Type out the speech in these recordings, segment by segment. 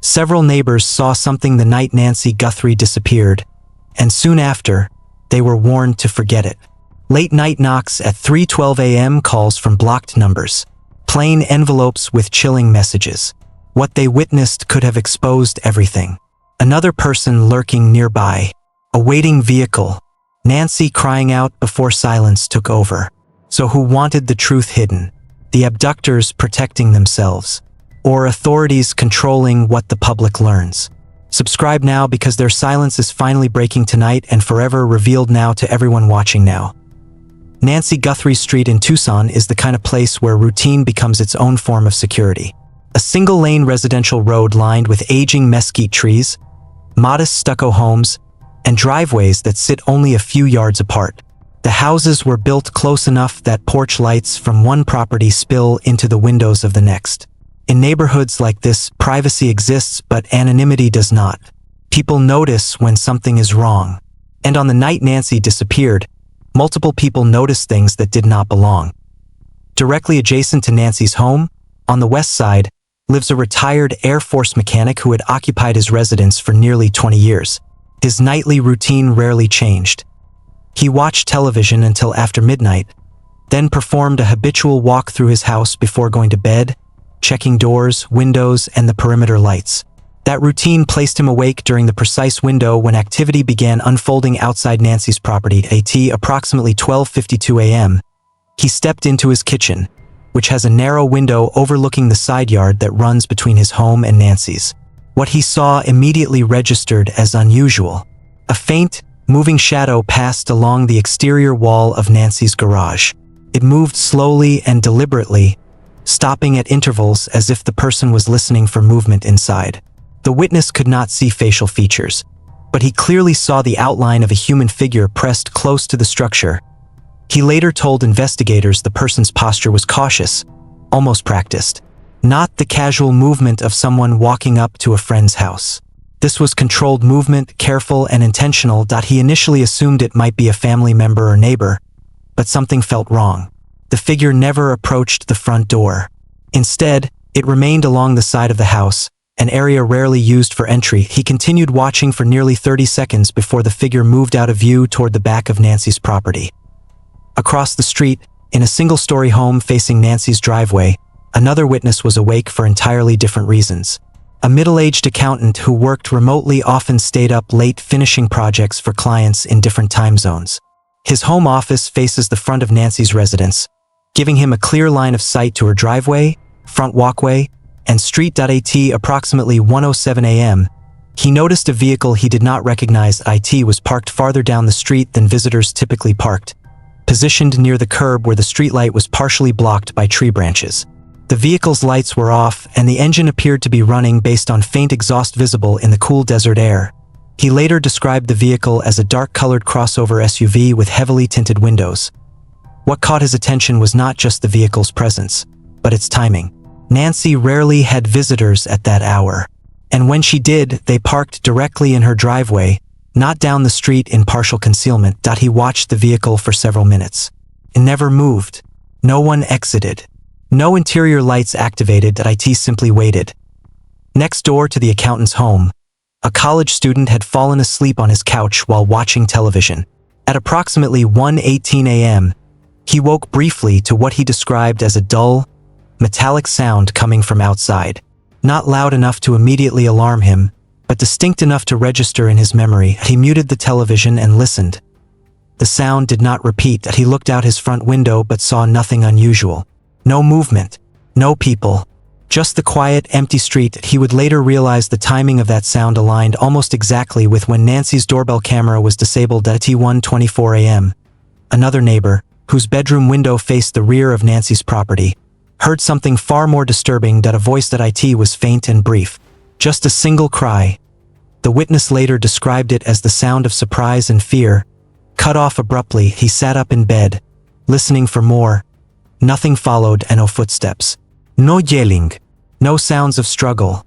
Several neighbors saw something the night Nancy Guthrie disappeared, and soon after, they were warned to forget it. Late-night knocks at 3:12 a.m. calls from blocked numbers. Plain envelopes with chilling messages. What they witnessed could have exposed everything. Another person lurking nearby. A waiting vehicle. Nancy crying out before silence took over. So who wanted the truth hidden? The abductors protecting themselves, or authorities controlling what the public learns? Subscribe now, because their silence is finally breaking tonight and forever revealed now to everyone watching now. Nancy Guthrie Street in Tucson is the kind of place where routine becomes its own form of security. A single-lane residential road lined with aging mesquite trees, modest stucco homes, and driveways that sit only a few yards apart. The houses were built close enough that porch lights from one property spill into the windows of the next. In neighborhoods like this, privacy exists, but anonymity does not. People notice when something is wrong. And on the night Nancy disappeared, multiple people noticed things that did not belong. Directly adjacent to Nancy's home, on the west side, lives a retired Air Force mechanic who had occupied his residence for nearly 20 years. His nightly routine rarely changed. He watched television until after midnight, then performed a habitual walk through his house before going to bed, checking doors, windows, and the perimeter lights. That routine placed him awake during the precise window when activity began unfolding outside Nancy's property at approximately 12:52 a.m. He stepped into his kitchen, which has a narrow window overlooking the side yard that runs between his home and Nancy's. What he saw immediately registered as unusual. A faint, moving shadow passed along the exterior wall of Nancy's garage. It moved slowly and deliberately, stopping at intervals as if the person was listening for movement inside. The witness could not see facial features, but he clearly saw the outline of a human figure pressed close to the structure. He later told investigators the person's posture was cautious, almost practiced, not the casual movement of someone walking up to a friend's house. This was controlled movement, careful and intentional. He initially assumed it might be a family member or neighbor, but something felt wrong. The figure never approached the front door. Instead, it remained along the side of the house, an area rarely used for entry. He continued watching for nearly 30 seconds before the figure moved out of view toward the back of Nancy's property. Across the street, in a single-story home facing Nancy's driveway, another witness was awake for entirely different reasons. A middle-aged accountant who worked remotely often stayed up late finishing projects for clients in different time zones. His home office faces the front of Nancy's residence, giving him a clear line of sight to her driveway, front walkway, and street. At approximately 1:07 a.m., he noticed a vehicle he did not recognize. It was parked farther down the street than visitors typically parked, positioned near the curb where the streetlight was partially blocked by tree branches. The vehicle's lights were off, and the engine appeared to be running based on faint exhaust visible in the cool desert air. He later described the vehicle as a dark-colored crossover SUV with heavily tinted windows. What caught his attention was not just the vehicle's presence, but its timing. Nancy rarely had visitors at that hour, and when she did, they parked directly in her driveway, not down the street in partial concealment. He watched the vehicle for several minutes. It never moved. No one exited. No interior lights activated. It simply waited. Next door to the accountant's home, a college student had fallen asleep on his couch while watching television. At approximately 1:18 a.m., he woke briefly to what he described as a dull, metallic sound coming from outside. Not loud enough to immediately alarm him, but distinct enough to register in his memory. He muted the television and listened. The sound did not repeat. He looked out his front window but saw nothing unusual. No movement, no people, just the quiet, empty street. He would later realize the timing of that sound aligned almost exactly with when Nancy's doorbell camera was disabled at 1:24 a.m. Another neighbor, whose bedroom window faced the rear of Nancy's property, heard something far more disturbing. A voice that was faint and brief, just a single cry. The witness later described it as the sound of surprise and fear. Cut off abruptly, he sat up in bed, listening for more. Nothing followed, and no footsteps. No yelling. No sounds of struggle.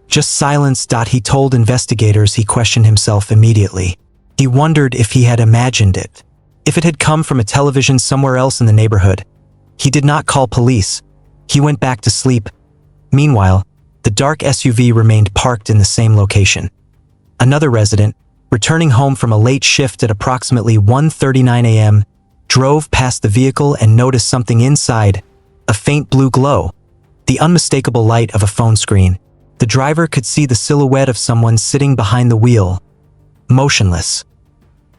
Just silence. He told investigators he questioned himself immediately. He wondered if he had imagined it, if it had come from a television somewhere else in the neighborhood. He did not call police. He went back to sleep. Meanwhile, The dark SUV remained parked in the same location. Another resident, returning home from a late shift at approximately 1:39 a.m., drove past the vehicle and noticed something inside, a faint blue glow, the unmistakable light of a phone screen. The driver could see the silhouette of someone sitting behind the wheel, motionless.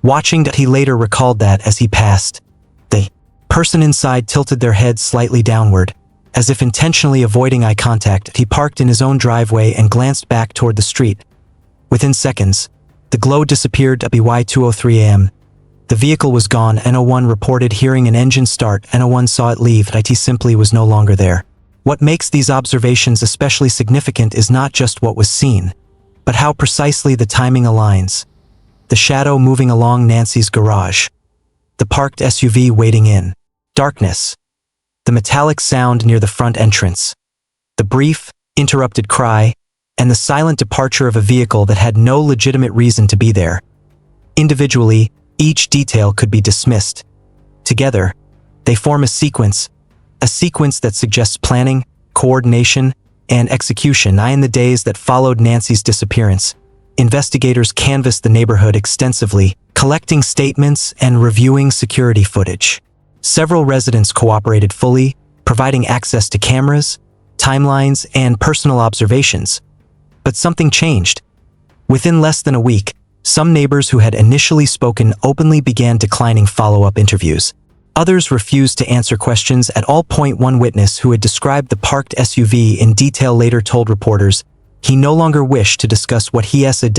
Watching that, he later recalled that as he passed, the person inside tilted their head slightly downward, as if intentionally avoiding eye contact. He parked in his own driveway and glanced back toward the street. Within seconds, the glow disappeared at BY 2:03 a.m. The vehicle was gone. N01 reported hearing an engine start. N01 saw it leave. It simply was no longer there. What makes these observations especially significant is not just what was seen, but how precisely the timing aligns. The shadow moving along Nancy's garage. The parked SUV waiting in. Darkness. The metallic sound near the front entrance. The brief, interrupted cry, and the silent departure of a vehicle that had no legitimate reason to be there. Individually, each detail could be dismissed. Together, they form a sequence that suggests planning, coordination, and execution. In the days that followed Nancy's disappearance, investigators canvassed the neighborhood extensively, collecting statements and reviewing security footage. Several residents cooperated fully, providing access to cameras, timelines, and personal observations. But something changed. Within less than a week, some neighbors who had initially spoken openly began declining follow-up interviews. Others refused to answer questions at all. One witness who had described the parked SUV in detail later told reporters he no longer wished to discuss what he said.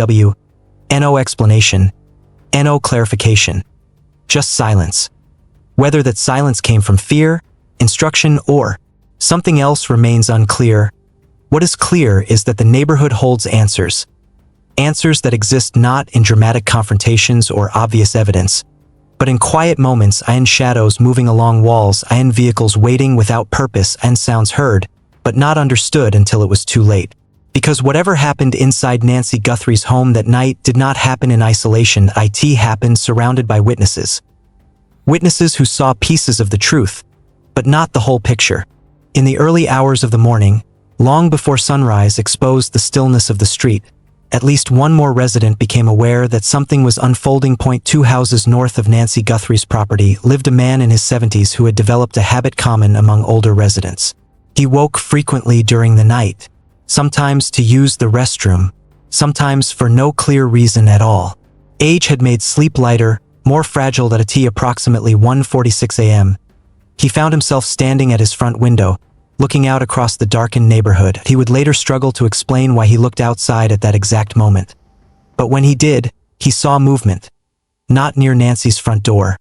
No explanation, no clarification. Just silence. Whether that silence came from fear, instruction, or something else remains unclear. What is clear is that the neighborhood holds answers. Answers that exist not in dramatic confrontations or obvious evidence, but in quiet moments, in shadows moving along walls, in vehicles waiting without purpose, and sounds heard, but not understood until it was too late. Because whatever happened inside Nancy Guthrie's home that night did not happen in isolation. It happened surrounded by witnesses. Witnesses who saw pieces of the truth, but not the whole picture. In the early hours of the morning, long before sunrise exposed the stillness of the street, at least one more resident became aware that something was unfolding. 2 houses north of Nancy Guthrie's property lived a man in his 70s who had developed a habit common among older residents. He woke frequently during the night, sometimes to use the restroom, sometimes for no clear reason at all. Age had made sleep lighter, more fragile. At approximately 1:46 a.m., he found himself standing at his front window, looking out across the darkened neighborhood. He would later struggle to explain why he looked outside at that exact moment. But when he did, he saw movement. Not near Nancy's front door,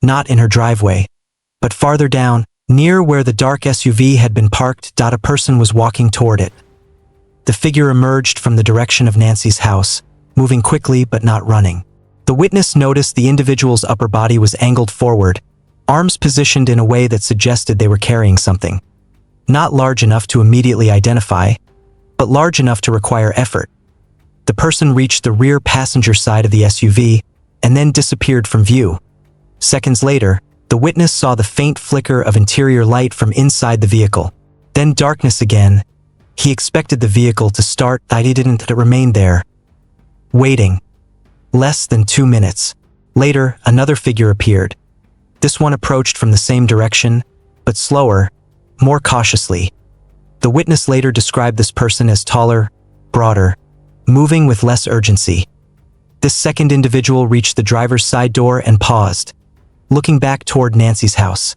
not in her driveway, but farther down, near where the dark SUV had been parked. A person was walking toward it. The figure emerged from the direction of Nancy's house, moving quickly but not running. The witness noticed the individual's upper body was angled forward, arms positioned in a way that suggested they were carrying something. Not large enough to immediately identify, but large enough to require effort. The person reached the rear passenger side of the SUV and then disappeared from view. Seconds later, the witness saw the faint flicker of interior light from inside the vehicle. Then darkness again. He expected the vehicle to start, but it didn't. It remained there, waiting. Less than 2 minutes. Later, another figure appeared. This one approached from the same direction, but slower, more cautiously. The witness later described this person as taller, broader, moving with less urgency. This second individual reached the driver's side door and paused, looking back toward Nancy's house,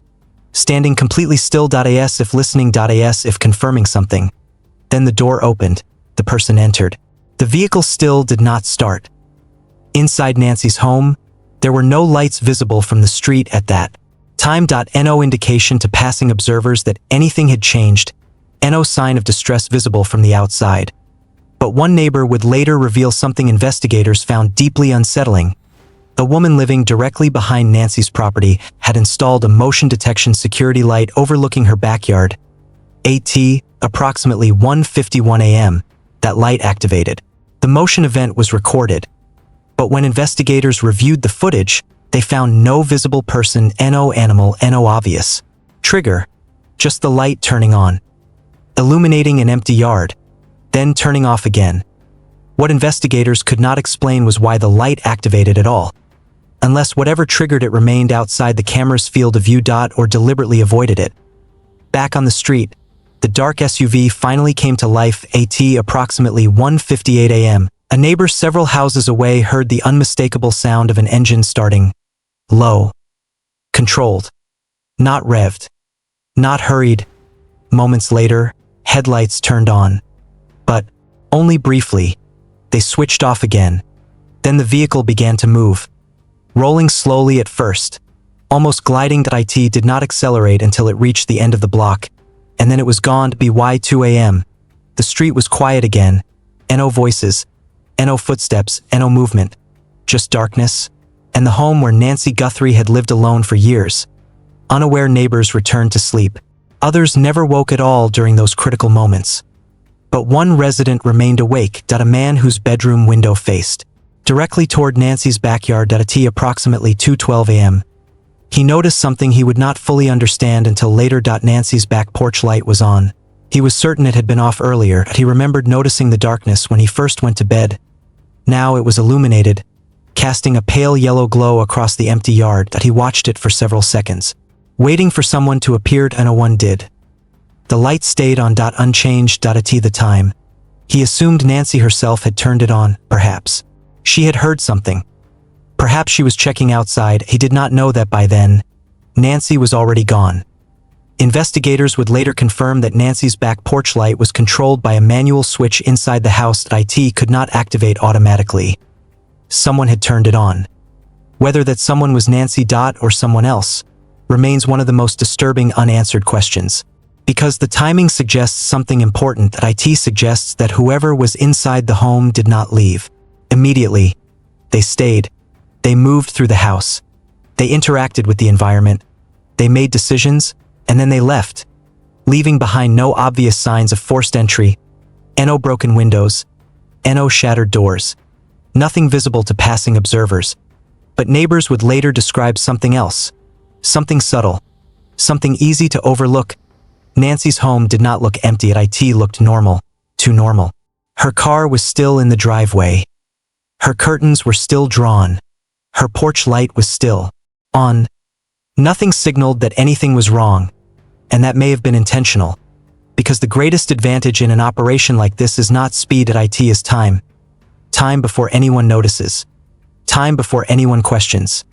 standing completely still. As if listening. As if confirming something. Then the door opened. The person entered. The vehicle still did not start. Inside Nancy's home, there were no lights visible from the street at that time. No indication to passing observers that anything had changed. No sign of distress visible from the outside. But one neighbor would later reveal something investigators found deeply unsettling. The woman living directly behind Nancy's property had installed a motion detection security light overlooking her backyard. Approximately 1:51 a.m., that light activated. The motion event was recorded. But when investigators reviewed the footage, they found no visible person, no animal, no obvious trigger, just the light turning on, illuminating an empty yard. then turning off again. What investigators could not explain was why the light activated at all, unless whatever triggered it remained outside the camera's field of view or deliberately avoided it. Back on the street, the dark SUV finally came to life at approximately 1:58 a.m. A neighbor several houses away heard the unmistakable sound of an engine starting. Low. Controlled. Not revved. Not hurried. Moments later, headlights turned on. But only briefly. They switched off again. Then the vehicle began to move. Rolling slowly at first. Almost gliding. It did not accelerate until it reached the end of the block. And then it was gone by 2 a.m. The street was quiet again. No voices. No footsteps. No movement. Just darkness. And the home where Nancy Guthrie had lived alone for years. Unaware neighbors returned to sleep. Others never woke at all during those critical moments. But one resident remained awake. A man whose bedroom window faced directly toward Nancy's backyard at approximately 2:12 a.m. He noticed something he would not fully understand until later. Nancy's back porch light was on. He was certain it had been off earlier. He remembered noticing the darkness when he first went to bed. Now it was illuminated, casting a pale yellow glow across the empty yard. He watched it for several seconds, waiting for someone to appear, and no one did. The light stayed on. Unchanged. At the time, he assumed Nancy herself had turned it on. Perhaps she had heard something. Perhaps she was checking outside. He did not know that by then, Nancy was already gone. Investigators would later confirm that Nancy's back porch light was controlled by a manual switch inside the house that could not activate automatically. Someone had turned it on. Whether that someone was Nancy or someone else remains one of the most disturbing unanswered questions. Because the timing suggests something important. That suggests that whoever was inside the home did not leave immediately. They stayed. They moved through the house. They interacted with the environment. They made decisions, and then they left, leaving behind no obvious signs of forced entry, no broken windows, no shattered doors. Nothing visible to passing observers. But neighbors would later describe something else. Something subtle. Something easy to overlook. Nancy's home did not look empty. It looked normal. Too normal. Her car was still in the driveway. Her curtains were still drawn. Her porch light was still on. Nothing signaled that anything was wrong, and that may have been intentional, because the greatest advantage in an operation like this is not speed. It is time. Time before anyone notices. Time before anyone questions.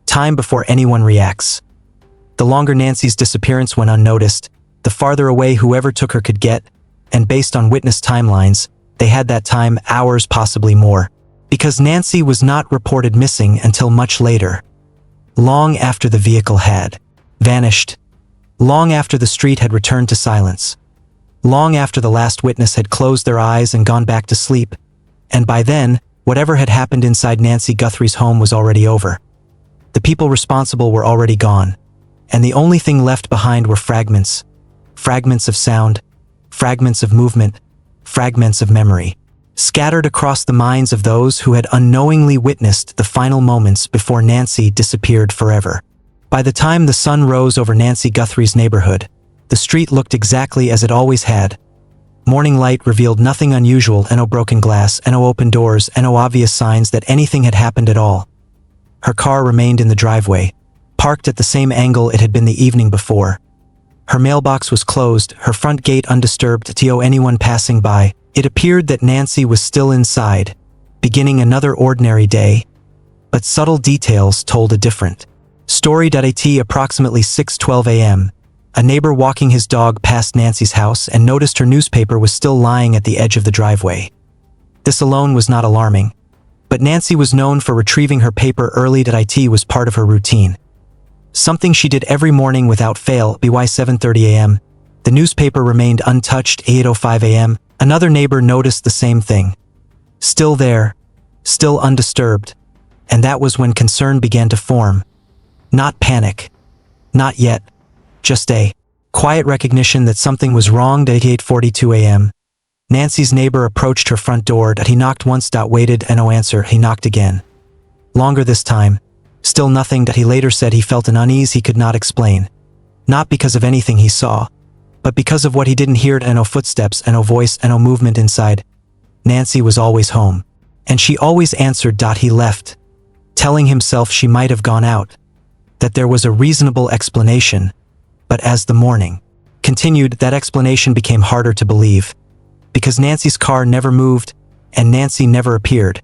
Time before anyone reacts. The longer Nancy's disappearance went unnoticed, the farther away whoever took her could get, and based on witness timelines, they had that time, hours, possibly more. Because Nancy was not reported missing until much later. Long after the vehicle had vanished. Long after the street had returned to silence. Long after the last witness had closed their eyes and gone back to sleep. And by then, whatever had happened inside Nancy Guthrie's home was already over. The people responsible were already gone. And the only thing left behind were fragments. Fragments of sound. Fragments of movement. Fragments of memory. Scattered across the minds of those who had unknowingly witnessed the final moments before Nancy disappeared forever. By the time the sun rose over Nancy Guthrie's neighborhood, the street looked exactly as it always had. Morning light revealed nothing unusual, no broken glass, no open doors, no obvious signs that anything had happened at all. Her car remained in the driveway, parked at the same angle it had been the evening before. Her mailbox was closed, her front gate undisturbed to anyone passing by. It appeared that Nancy was still inside, beginning another ordinary day, but subtle details told a different story. At approximately 6:12 a.m., a neighbor walking his dog passed Nancy's house and noticed her newspaper was still lying at the edge of the driveway. This alone was not alarming, but Nancy was known for retrieving her paper early. It was part of her routine. Something she did every morning without fail. By 7:30 a.m., the newspaper remained untouched. 8:05 a.m., another neighbor noticed the same thing. Still there, still undisturbed, and that was when concern began to form. Not panic. Not yet. Just a quiet recognition that something was wrong. At 8:42 a.m., Nancy's neighbor approached her front door. He knocked once. Waited, and no answer. He knocked again. Longer this time. Still nothing. He later said he felt an unease he could not explain. Not because of anything he saw, But because of what he didn't hear, no footsteps, no voice, no movement inside, Nancy was always home. And she always answered. He left, telling himself she might have gone out, that there was a reasonable explanation. But as the morning continued, that explanation became harder to believe, because Nancy's car never moved and Nancy never appeared.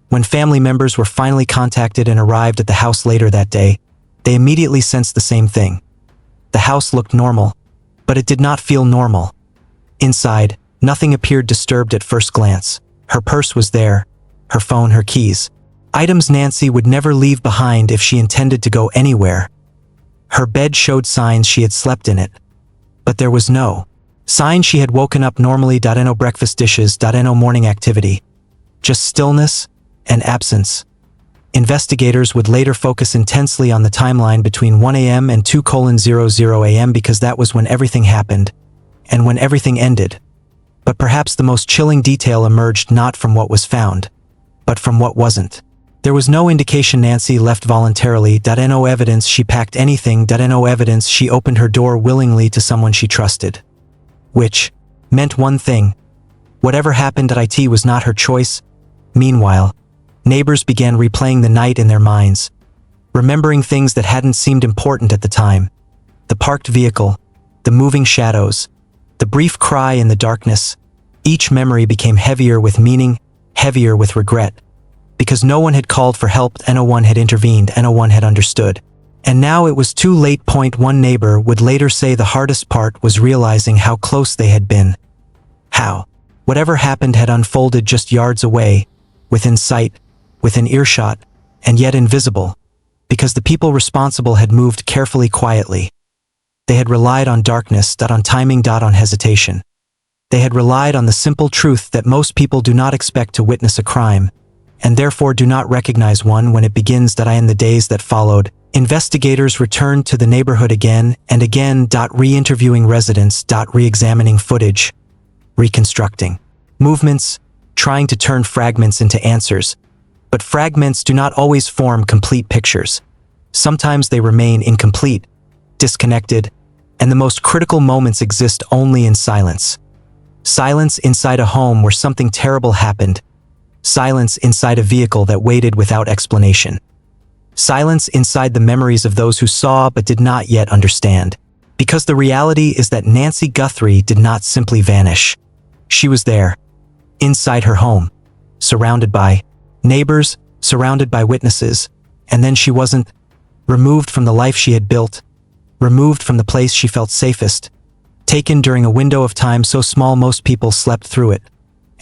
When family members were finally contacted and arrived at the house later that day, they immediately sensed the same thing. The house looked normal, but it did not feel normal. Inside, nothing appeared disturbed at first glance. Her purse was there, her phone, her keys. Items Nancy would never leave behind if she intended to go anywhere. Her bed showed signs she had slept in it, but there was no sign she had woken up normally. No breakfast dishes, no morning activity. Just stillness and absence. Investigators would later focus intensely on the timeline between 1 a.m. and 2:00 a.m. because that was when everything happened, and when everything ended. But perhaps the most chilling detail emerged not from what was found, but from what wasn't. There was no indication Nancy left voluntarily. No evidence she packed anything. No evidence she opened her door willingly to someone she trusted. Which meant one thing: whatever happened at IT was not her choice. Meanwhile, neighbors began replaying the night in their minds, remembering things that hadn't seemed important at the time. The parked vehicle, the moving shadows, the brief cry in the darkness. Each memory became heavier with meaning, heavier with regret. Because no one had called for help, no one had intervened, no one had understood. And now it was too late. One neighbor would later say the hardest part was realizing how close they had been. How whatever happened had unfolded just yards away, within sight, within earshot, and yet invisible, because the people responsible had moved carefully, quietly. They had relied on darkness, on timing, on hesitation. They had relied on the simple truth that most people do not expect to witness a crime, and therefore do not recognize one when it begins. In the days that followed, investigators returned to the neighborhood again and again, re-interviewing residents, re-examining footage, reconstructing movements, trying to turn fragments into answers. But fragments do not always form complete pictures. Sometimes they remain incomplete, disconnected, and the most critical moments exist only in silence. Silence inside a home where something terrible happened. Silence inside a vehicle that waited without explanation. Silence inside the memories of those who saw but did not yet understand. Because the reality is that Nancy Guthrie did not simply vanish. She was there, inside her home, surrounded by neighbors, surrounded by witnesses, and then she wasn't. Removed from the life she had built, removed from the place she felt safest, taken during a window of time so small most people slept through it.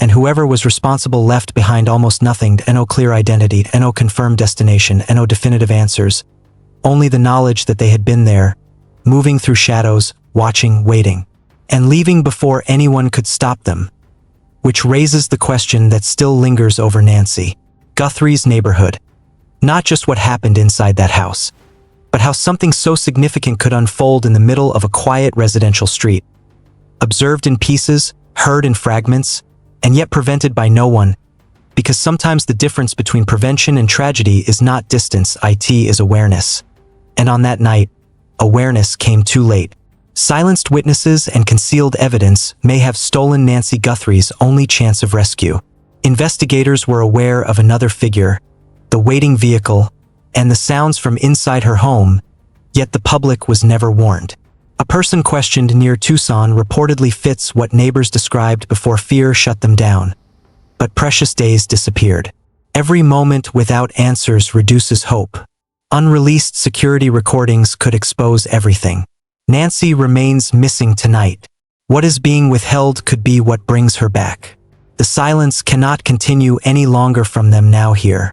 And whoever was responsible left behind almost nothing. No clear identity, no confirmed destination, no definitive answers. Only the knowledge that they had been there, moving through shadows, watching, waiting, and leaving before anyone could stop them. Which raises the question that still lingers over Nancy Guthrie's neighborhood. Not just what happened inside that house, but how something so significant could unfold in the middle of a quiet residential street. Observed in pieces, heard in fragments, and yet prevented by no one, because sometimes the difference between prevention and tragedy is not distance, it is awareness. And on that night, awareness came too late. Silenced witnesses and concealed evidence may have stolen Nancy Guthrie's only chance of rescue. Investigators were aware of another figure, the waiting vehicle, and the sounds from inside her home, yet the public was never warned. A person questioned near Tucson reportedly fits what neighbors described before fear shut them down. But precious days disappeared. Every moment without answers reduces hope. Unreleased security recordings could expose everything. Nancy remains missing tonight. What is being withheld could be what brings her back. The silence cannot continue any longer from them now here.